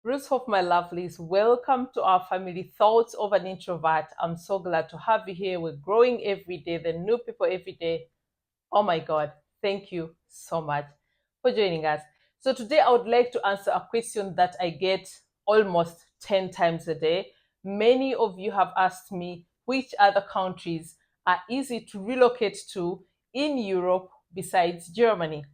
Ruzhoffs, my lovelies, welcome to our family Thoughts of an Introvert. I'm so glad to have you here. We're growing every day, the new people every day. Oh my God, thank you so much for joining us. So, today I would like to answer a question that I get almost 10 times a day. Many of you have asked me which other countries are easy to relocate to in Europe besides Germany.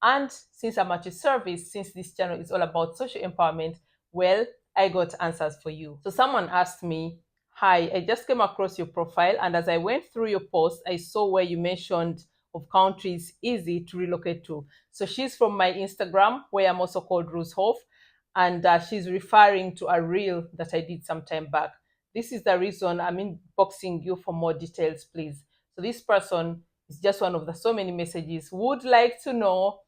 And since I'm at your service, since this channel is all about social empowerment, well, I got answers for you. So, someone asked me, hi, I just came across your profile, and as I went through your post, I saw where you mentioned of countries easy to relocate to. So she's from my Instagram, where I'm also called Ruzhoff, and she's referring to a reel that I did some time back. This is the reason I'm inboxing you for more details, please. So this person is just one of the so many messages. Would like to know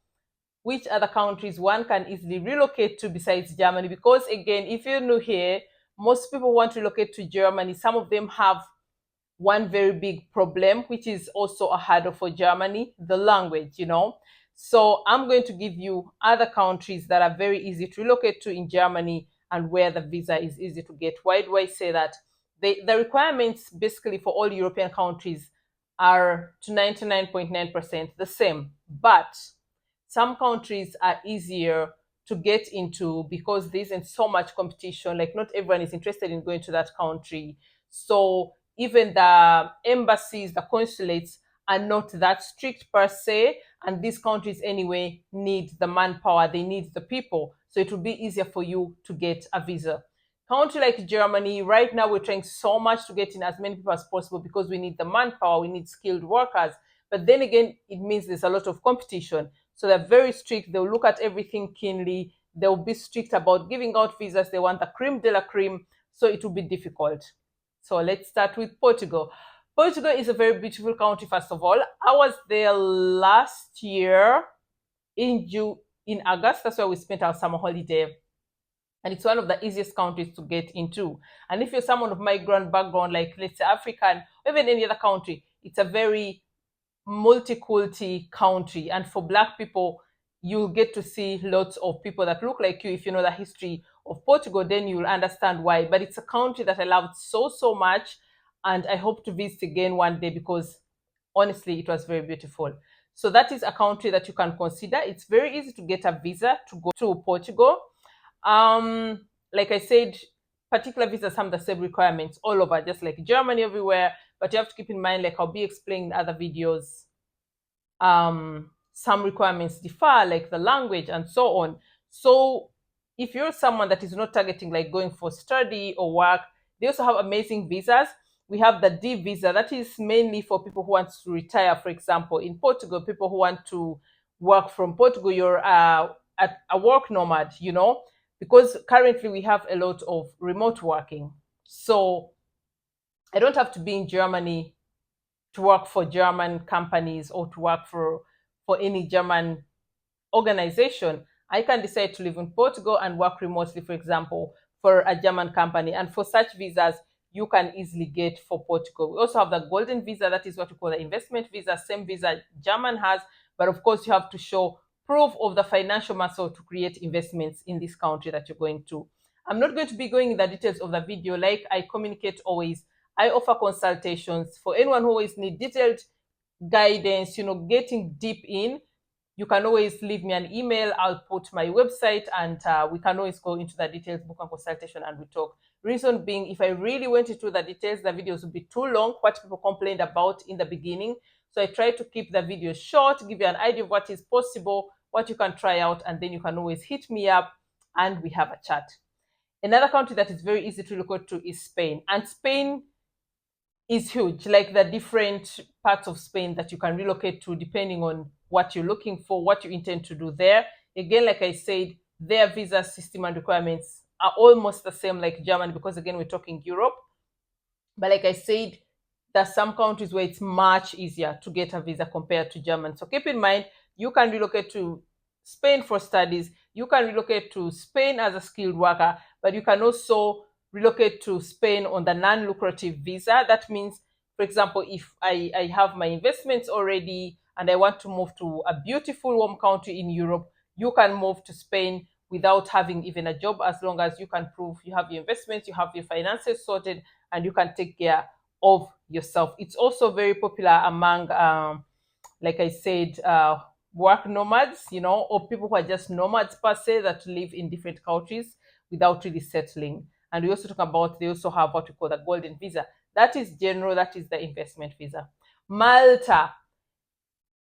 which other countries one can easily relocate to besides Germany. Because again, if you're new here, most people want to relocate to Germany. Some of them have one very big problem, which is also a hurdle for Germany, the language. So I'm going to give you other countries that are very easy to relocate to in Germany and where the visa is easy to get. Why do I say that? The requirements basically for all European countries are to 99.9% the same. But some countries are easier to get into because there isn't so much competition. Like, not everyone is interested in going to that country. So even the embassies, the consulates are not that strict per se. And these countries, anyway, need the manpower, they need the people. So it will be easier for you to get a visa. Country like Germany, right now we're trying so much to get in as many people as possible because we need the manpower, we need skilled workers. But then again, it means there's a lot of competition. So they're very strict. They'll look at everything keenly. They'll be strict about giving out visas. They want the cream de la cream. So it will be difficult. So let's start with Portugal. Portugal is a very beautiful country, first of all. I was there last year in August. That's where we spent our summer holiday. And it's one of the easiest countries to get into. And if you're someone of migrant background, like let's say African, or even any other country, it's a very multi-culti country. And for Black people, you'll get to see lots of people that look like you. If you know the history of Portugal, then you'll understand why. But it's a country that I loved so, so much. And I hope to visit again one day because honestly, it was very beautiful. So that is a country that you can consider. It's very easy to get a visa to go to Portugal. Like I said, particular visas have the same requirements all over, just like Germany everywhere. But you have to keep in mind, like I'll be explaining in other videos, some requirements differ, like the language and so on. So if you're someone that is not targeting like going for study or work, they also have amazing visas. We have the D visa, that is mainly for people who want to retire, for example. In Portugal, people who want to work from Portugal, you're a work nomad, because currently we have a lot of remote working. So I don't have to be in Germany to work for German companies or to work for any German organization. I can decide to live in Portugal and work remotely, for example, for a German company. And for such visas, you can easily get for Portugal. We also have the golden visa, that is what we call the investment visa, same visa German has, but of course you have to show proof of the financial muscle to create investments in this country that you're going to. I'm not going to be going in the details of the video. Like I communicate always, I offer consultations for anyone who always need detailed guidance, getting deep in. You can always leave me an email. I'll put my website and we can always go into the details, book a consultation, and we talk. Reason being, if I really went into the details, the videos would be too long, what people complained about in the beginning. So I try to keep the videos short, give you an idea of what is possible, what you can try out, and then you can always hit me up and we have a chat. Another country that is very easy to look to is Spain. And Spain is huge, like the different parts of Spain that you can relocate to depending on what you're looking for, what you intend to do there. Again, like I said, their visa system and requirements are almost the same like Germany because, again, we're talking Europe. But like I said, there's some countries where it's much easier to get a visa compared to Germany. So keep in mind, you can relocate to Spain for studies. You can relocate to Spain as a skilled worker, but you can also relocate to Spain on the non-lucrative visa. That means, for example, if I have my investments already and I want to move to a beautiful warm country in Europe, you can move to Spain without having even a job, as long as you can prove you have your investments, you have your finances sorted, and you can take care of yourself. It's also very popular among, like I said, work nomads, or people who are just nomads per se that live in different countries without really settling. And we also talk about, they also have what we call the golden visa. That is general, that is the investment visa. Malta.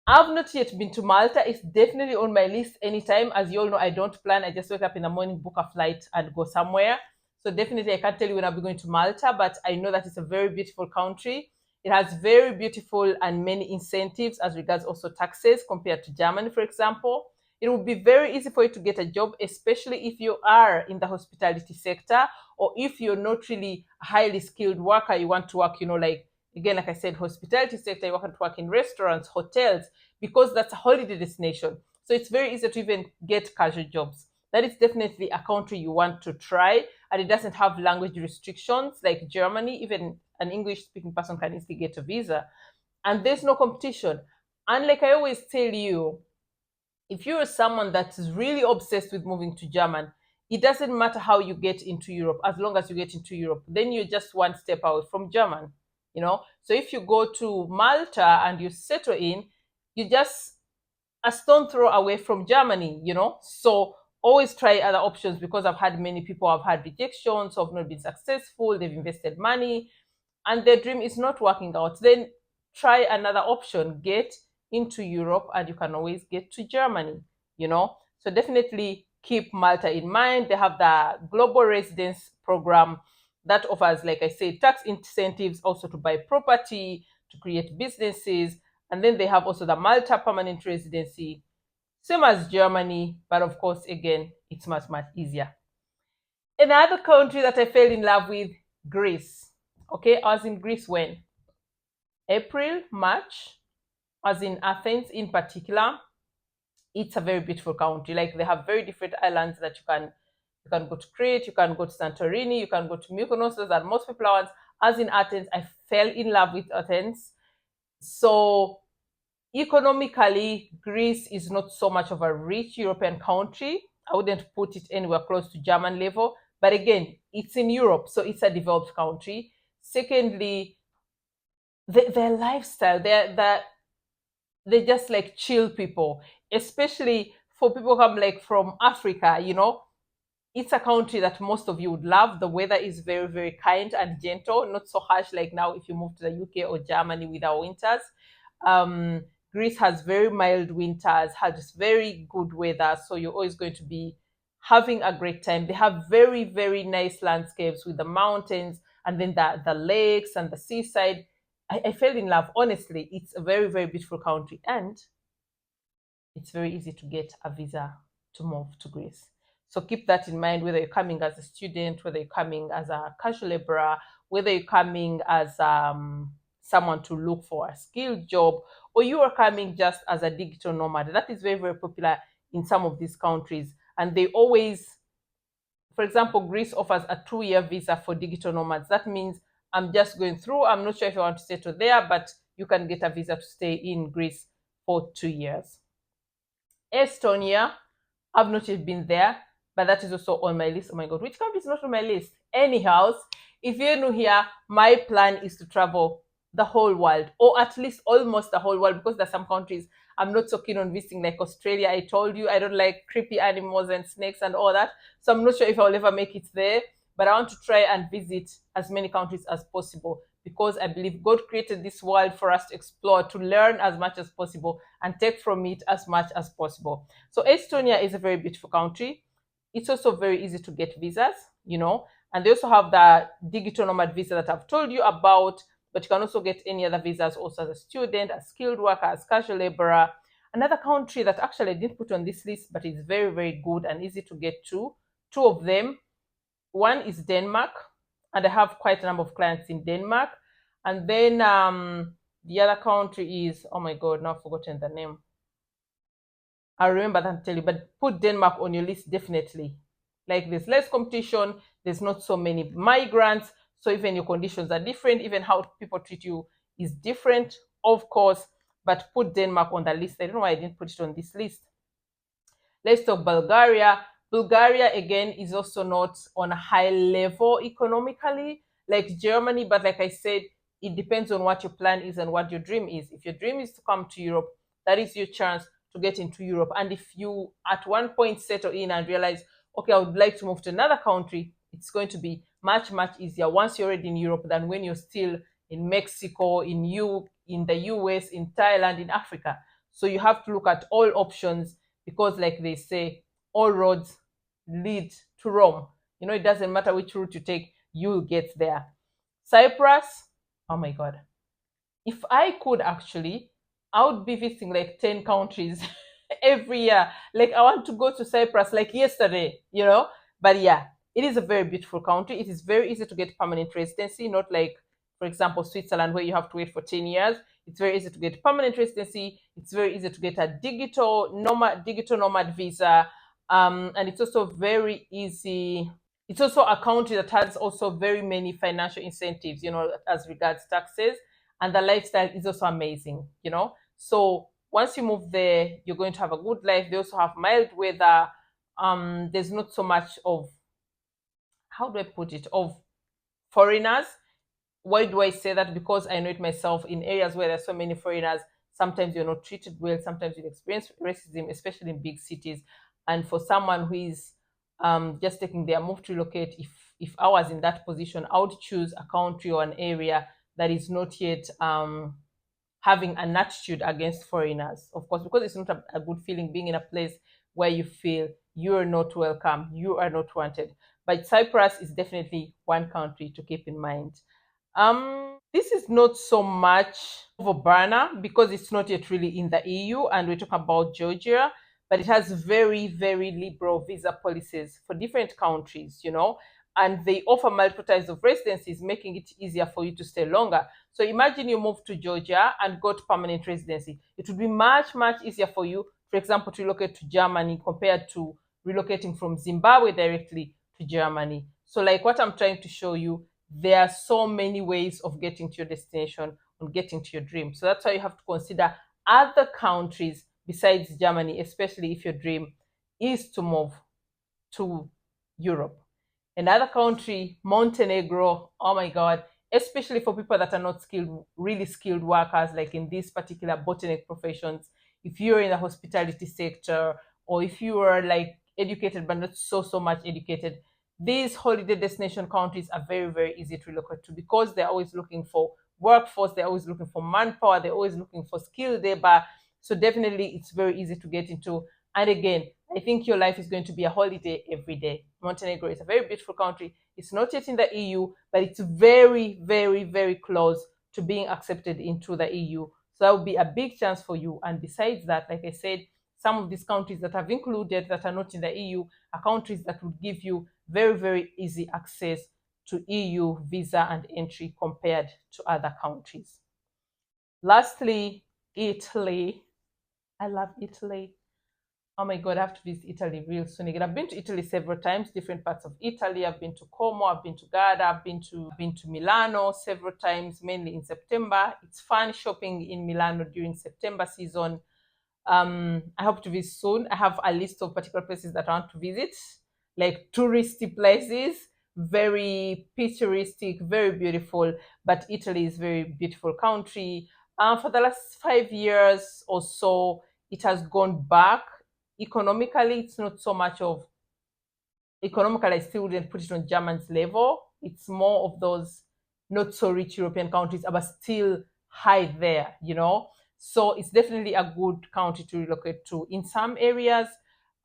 I've not yet been to Malta. It's definitely on my list anytime. As you all know, I don't plan. I just wake up in the morning, book a flight, and go somewhere. So definitely, I can't tell you when I'll be going to Malta, but I know that it's a very beautiful country. It has very beautiful and many incentives as regards also taxes compared to Germany, for example. It will be very easy for you to get a job, especially if you are in the hospitality sector, or if you're not really a highly skilled worker, you want to work, like, again, like I said, hospitality sector, you want to work in restaurants, hotels, because that's a holiday destination. So it's very easy to even get casual jobs. That is definitely a country you want to try, and it doesn't have language restrictions like Germany. Even an English speaking person can easily get a visa, and there's no competition. And like I always tell you, if you're someone that is really obsessed with moving to Germany, it doesn't matter how you get into Europe, as long as you get into Europe, then you're just one step away from German. So if you go to Malta and you settle in, you just a stone throw away from Germany. So always try other options, because I've had many people have had rejections, have not been successful, they've invested money, and their dream is not working out. Then try another option, get into Europe, and you can always get to Germany. So definitely keep Malta in mind. They have the global residence program that offers, like I said, tax incentives also to buy property, to create businesses. And then they have also the Malta permanent residency, same as Germany, but of course, again, it's much, much easier. Another country that I fell in love with, Greece. Okay, I was in Greece when? April, March. I was in Athens in particular. It's a very beautiful country. Like, they have very different islands that you can go to Crete, you can go to Santorini, you can go to Mykonos. Those are most popular ones. As in Athens, I fell in love with Athens. So economically, Greece is not so much of a rich European country. I wouldn't put it anywhere close to German level. But again, it's in Europe, so it's a developed country. Secondly, their lifestyle, they're just like chill people, especially for people who come like from Africa. It's a country that most of you would love. The weather is very, very kind and gentle, not so harsh like now if you move to the UK or Germany with our winters. Um, Greece has very mild winters, has very good weather, so you're always going to be having a great time. They have very, very nice landscapes with the mountains, and then the lakes and the seaside. I fell in love. Honestly, it's a very, very beautiful country, and it's very easy to get a visa to move to Greece. So keep that in mind, whether you're coming as a student, whether you're coming as a casual laborer, whether you're coming as someone to look for a skilled job, or you are coming just as a digital nomad. That is very, very popular in some of these countries. And they always, for example, Greece offers a 2-year visa for digital nomads. That means I'm just going through, I'm not sure if you want to settle there, but you can get a visa to stay in Greece for 2 years. Estonia, I've not yet been there, but that is also on my list. Oh my God, which country is not on my list? Anyhow, if you're new here, my plan is to travel the whole world, or at least almost the whole world, because there's some countries I'm not so keen on visiting, like Australia. I told you I don't like creepy animals and snakes and all that. So I'm not sure if I'll ever make it there, but I want to try and visit as many countries as possible, because I believe God created this world for us to explore, to learn as much as possible, and take from it as much as possible. So Estonia is a very beautiful country. It's also very easy to get visas, and they also have the digital nomad visa that I've told you about, but you can also get any other visas also as a student, as skilled worker, as casual laborer. Another country that actually I didn't put on this list, but is very, very good and easy to get to, two of them. One is Denmark, and I have quite a number of clients in Denmark. And then the other country is, oh my God, now I've forgotten the name. I'll remember that and tell you, but put Denmark on your list definitely. Like, there's less competition, there's not so many migrants, so even your conditions are different, even how people treat you is different, of course, but put Denmark on the list. I don't know why I didn't put it on this list. Let's talk Bulgaria. Bulgaria again is also not on a high level economically like Germany, but like I said, it depends on what your plan is and what your dream is. If your dream is to come to Europe, that is your chance to get into Europe. And if you at one point settle in and realize, okay, I would like to move to another country, it's going to be much, much easier once you're already in Europe than when you're still in Mexico, in the US, in Thailand, in Africa. So you have to look at all options because, like they say, all roads lead to Rome. It doesn't matter which route you take, you'll get there. Cyprus, oh my God. If I could actually, I would be visiting like 10 countries every year. Like, I want to go to Cyprus like yesterday. But yeah, it is a very beautiful country. It is very easy to get permanent residency, not like, for example, Switzerland, where you have to wait for 10 years. It's very easy to get permanent residency. It's very easy to get a digital nomad visa. And it's also very easy. It's also a country that has also very many financial incentives, as regards taxes, and the lifestyle is also amazing. So once you move there, you're going to have a good life. They also have mild weather. There's not so much of, how do I put it, of foreigners. Why do I say that? Because I know it myself. In areas where there's so many foreigners, sometimes you're not treated well, sometimes you experience racism, especially in big cities. And for someone who is just taking their move to relocate, if I was in that position, I would choose a country or an area that is not yet having an attitude against foreigners, of course, because it's not a good feeling being in a place where you feel you are not welcome, you are not wanted. But Cyprus is definitely one country to keep in mind. This is not so much of a burner because it's not yet really in the EU, and we're talking about Georgia, but it has very, very liberal visa policies for different countries, and they offer multiple types of residencies, making it easier for you to stay longer. So imagine you move to Georgia and got permanent residency. It would be much, much easier for you, for example, to relocate to Germany compared to relocating from Zimbabwe directly to Germany. So, like what I'm trying to show you, there are so many ways of getting to your destination, and getting to your dream. So that's why you have to consider other countries besides Germany, especially if your dream is to move to Europe. Another country, Montenegro, oh my God, especially for people that are not skilled, really skilled workers, like in these particular bottleneck professions. If you're in the hospitality sector, or if you are like educated but not so much educated, these holiday destination countries are very, very easy to relocate to because they're always looking for workforce, they're always looking for manpower, they're always looking for skilled labor. So definitely it's very easy to get into. And again, I think your life is going to be a holiday every day. Montenegro is a very beautiful country. It's not yet in the EU, but it's very, very, very close to being accepted into the EU. So that would be a big chance for you. And besides that, like I said, some of these countries that have included that are not in the EU are countries that would give you very, very easy access to EU visa and entry compared to other countries. Lastly, Italy. I love Italy. Oh my God, I have to visit Italy real soon again. I've been to Italy several times, different parts of Italy. I've been to Como, I've been to Garda, I've been to Milano several times, mainly in September. It's fun shopping in Milano during September season. I hope to visit soon. I have a list of particular places that I want to visit, like touristy places, very picturesque, very beautiful. But Italy is a very beautiful country. For the last 5 years or so, it has gone back economically. It's not so much of economically, I still wouldn't put it on Germany's level. It's more of those not so rich European countries, but still high there. So it's definitely a good country to relocate to. In some areas,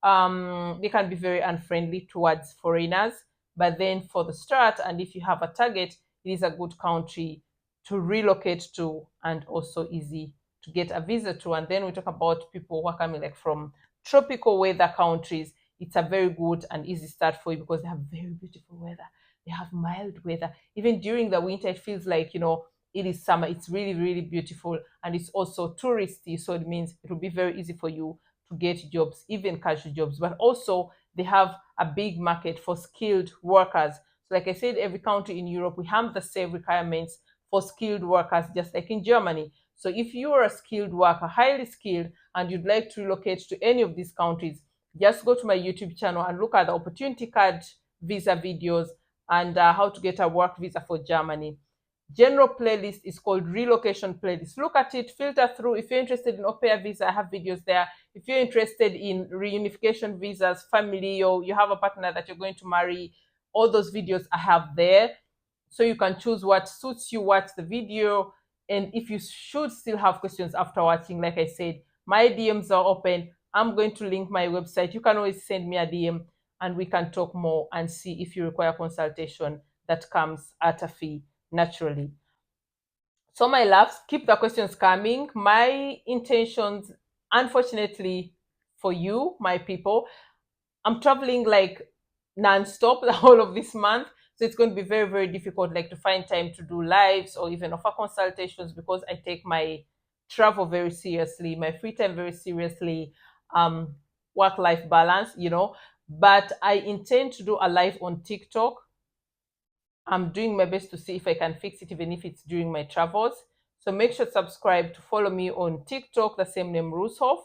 they can be very unfriendly towards foreigners, but then for the start, and if you have a target, it is a good country to relocate to, and also easy to get a visa to. And then we talk about people who are coming like from tropical weather countries. It's a very good and easy start for you because they have very beautiful weather. They have mild weather. Even during the winter, it feels like, it is summer. It's really, really beautiful. And it's also touristy. So it means it will be very easy for you to get jobs, even casual jobs. But also, they have a big market for skilled workers. So, like I said, every country in Europe, we have the same requirements for skilled workers, just like in Germany. So, if you are a skilled worker, highly skilled, and you'd like to relocate to any of these countries, just go to my YouTube channel and look at the opportunity card visa videos and how to get a work visa for Germany. General playlist is called relocation playlist. Look at it, filter through. If you're interested in au pair visa, I have videos there. If you're interested in reunification visas, family, or you have a partner that you're going to marry, all those videos I have there. So you can choose what suits you, watch the video. And if you should still have questions after watching, like I said, my DMs are open. I'm going to link my website. You can always send me a DM and we can talk more and see if you require consultation that comes at a fee naturally. So, my loves, keep the questions coming. My intentions, unfortunately, for you, my people, I'm traveling like non-stop the whole of this month. So it's going to be very, very difficult, like to find time to do lives or even offer consultations because I take my travel very seriously, my free time very seriously, work-life balance. But I intend to do a live on TikTok. I'm doing my best to see if I can fix it, even if it's during my travels. So make sure to subscribe to follow me on TikTok, the same name, Ruzhoff.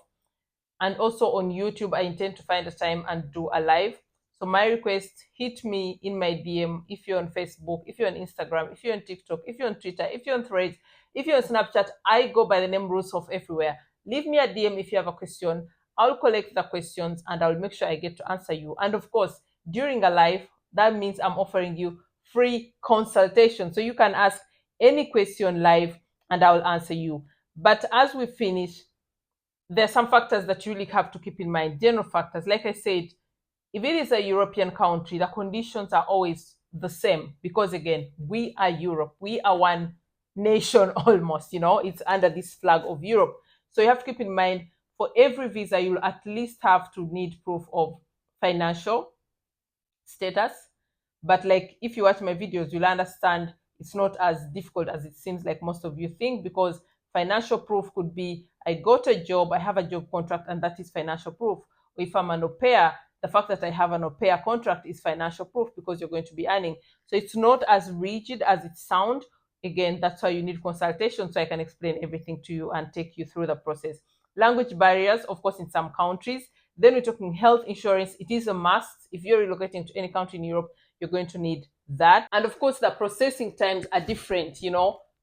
And also on YouTube, I intend to find a time and do a live. So my request, hit me in my DM if you're on Facebook, if you're on Instagram, if you're on TikTok, if you're on Twitter, if you're on Threads, if you're on Snapchat. I go by the name Ruzhoff everywhere. Leave me a DM if you have a question. I'll collect the questions and I'll make sure I get to answer you. And of course, during a live, that means I'm offering you free consultation. So you can ask any question live and I'll answer you. But as we finish, there are some factors that you really have to keep in mind. General factors, like I said, if it is a European country, the conditions are always the same because, again, we are Europe. We are one nation almost, it's under this flag of Europe. So you have to keep in mind for every visa, you'll at least have to need proof of financial status. But like if you watch my videos, you'll understand it's not as difficult as it seems like most of you think, because financial proof could be I got a job, I have a job contract, and that is financial proof. Or if I'm an au pair, the fact that I have an au pair contract is financial proof because you're going to be earning. So it's not as rigid as it sounds. Again, that's why you need consultation so I can explain everything to you and take you through the process. Language barriers, of course, in some countries. Then we're talking health insurance. It is a must. If you're relocating to any country in Europe, you're going to need that. And of course, the processing times are different,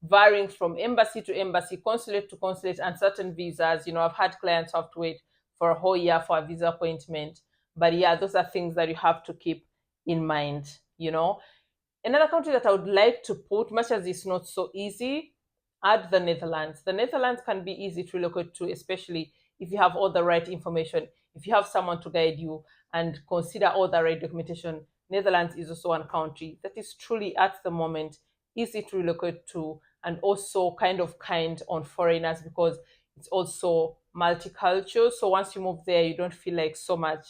varying from embassy to embassy, consulate to consulate, and certain visas. I've had clients who have to wait for a whole year for a visa appointment. But yeah, those are things that you have to keep in mind. Another country that I would like to put, much as it's not so easy, add the Netherlands. The Netherlands can be easy to relocate to, especially if you have all the right information, if you have someone to guide you and consider all the right documentation. Netherlands is also one country that is truly at the moment easy to relocate to and also kind on foreigners because it's also multicultural. So once you move there, you don't feel like so much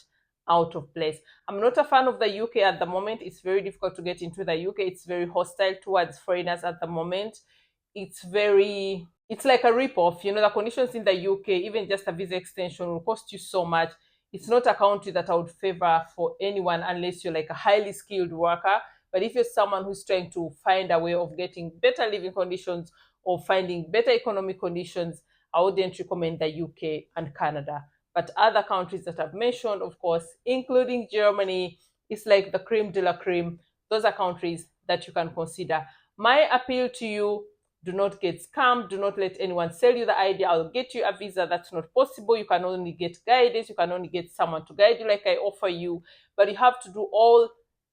out of place. I'm not a fan of the UK at the moment. It's very difficult to get into the UK. It's very hostile towards foreigners at the moment. It's like a rip-off. The conditions in the UK, even just a visa extension will cost you so much. It's not a country that I would favor for anyone unless you're like a highly skilled worker. But if you're someone who's trying to find a way of getting better living conditions or finding better economic conditions, I wouldn't recommend the UK and Canada. But other countries that I've mentioned, of course, including Germany, it's like the cream de la cream. Those are countries that you can consider. My appeal to you, do not get scammed. Do not let anyone sell you the idea, I'll get you a visa. That's not possible. You can only get guidance. You can only get someone to guide you like I offer you. But you have to do all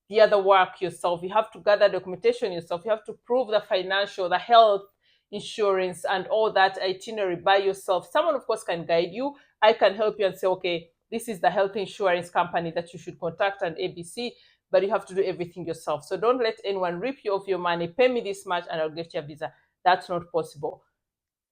the other work yourself. You have to gather documentation yourself. You have to prove the financial, the health insurance, and all that itinerary by yourself. Someone, of course, can guide you. I can help you and say, okay, this is the health insurance company that you should contact and ABC, but you have to do everything yourself. So don't let anyone rip you of your money. Pay me this much and I'll get you a visa. That's not possible.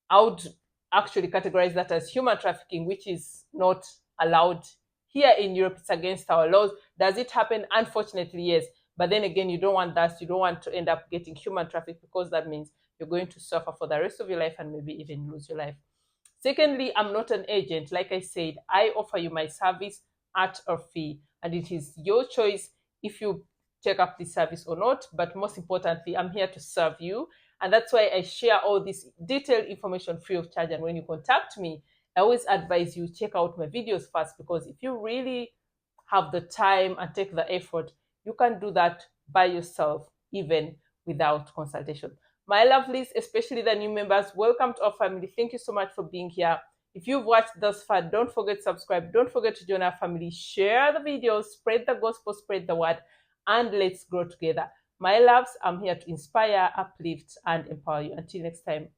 I would actually categorize that as human trafficking, which is not allowed here in Europe. It's against our laws. Does it happen? Unfortunately, yes. But then again, you don't want that. You don't want to end up getting human traffic because that means you're going to suffer for the rest of your life and maybe even lose your life. Secondly, I'm not an agent. Like I said, I offer you my service at a fee, and it is your choice if you take up this service or not. But most importantly, I'm here to serve you. And that's why I share all this detailed information free of charge. And when you contact me, I always advise you check out my videos first, because if you really have the time and take the effort, you can do that by yourself, even without consultation. My lovelies, especially the new members, welcome to our family. Thank you so much for being here. If you've watched thus far, don't forget to subscribe. Don't forget to join our family. Share the videos, spread the gospel, spread the word, and let's grow together. My loves, I'm here to inspire, uplift, and empower you. Until next time.